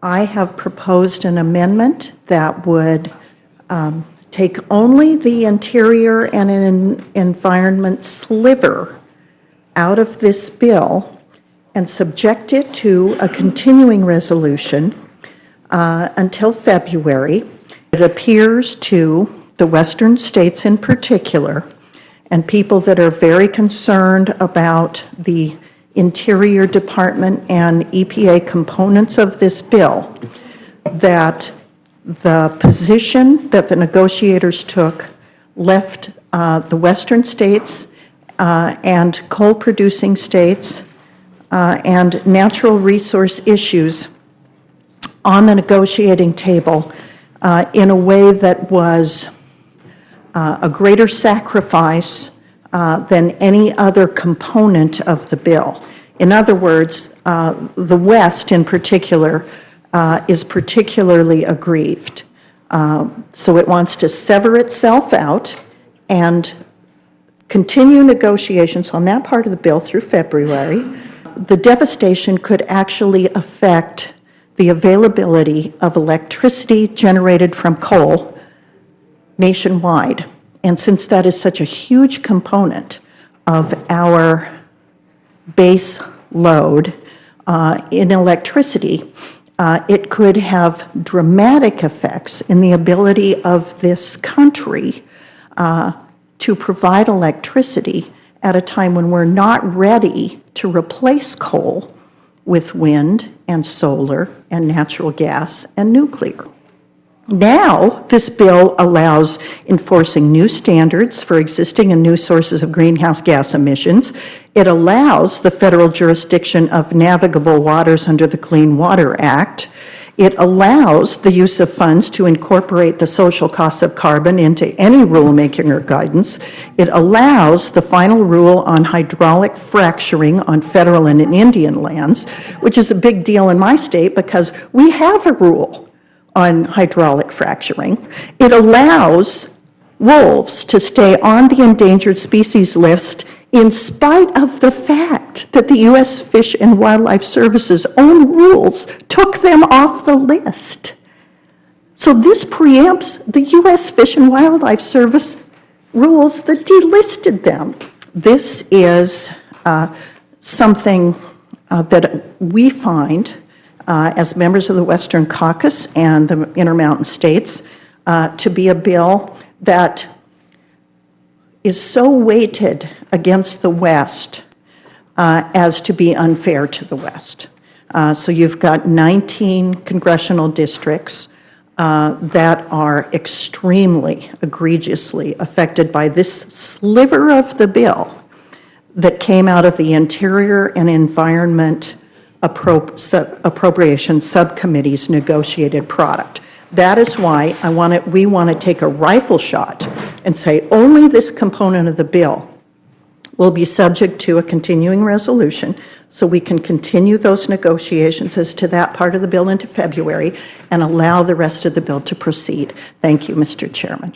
I have proposed an amendment that would take only the interior and environment sliver out of this bill and subject it to a continuing resolution until February. It appears to the western states in particular, and people that are very concerned about the Interior Department and EPA components of this bill, that the position that the negotiators took left the western states and coal-producing states and natural resource issues on the negotiating table in a way that was a greater sacrifice than any other component of the bill. In other words, the West in particular is particularly aggrieved. So it wants to sever itself out and continue negotiations on that part of the bill through February. The devastation could actually affect the availability of electricity generated from coal nationwide. And since that is such a huge component of our base load in electricity, it could have dramatic effects in the ability of this country to provide electricity at a time when we're not ready to replace coal with wind and solar and natural gas and nuclear. Now, this bill allows enforcing new standards for existing and new sources of greenhouse gas emissions. It allows the federal jurisdiction of navigable waters under the Clean Water Act. It allows the use of funds to incorporate the social costs of carbon into any rulemaking or guidance. It allows the final rule on hydraulic fracturing on federal and Indian lands, which is a big deal in my state because we have a rule on hydraulic fracturing. It allows wolves to stay on the endangered species list in spite of the fact that the U.S. Fish and Wildlife Service's own rules took them off the list. So this preempts the U.S. Fish and Wildlife Service rules that delisted them. This is something that we find as members of the Western Caucus and the Intermountain States to be a bill that is so weighted against the West as to be unfair to the West. So you've got 19 congressional districts that are extremely egregiously affected by this sliver of the bill that came out of the Interior and Environment Appropriation Subcommittee's negotiated product. That is why we want to take a rifle shot and say only this component of the bill will be subject to a continuing resolution so we can continue those negotiations as to that part of the bill into February and allow the rest of the bill to proceed. Thank you, Mr. Chairman.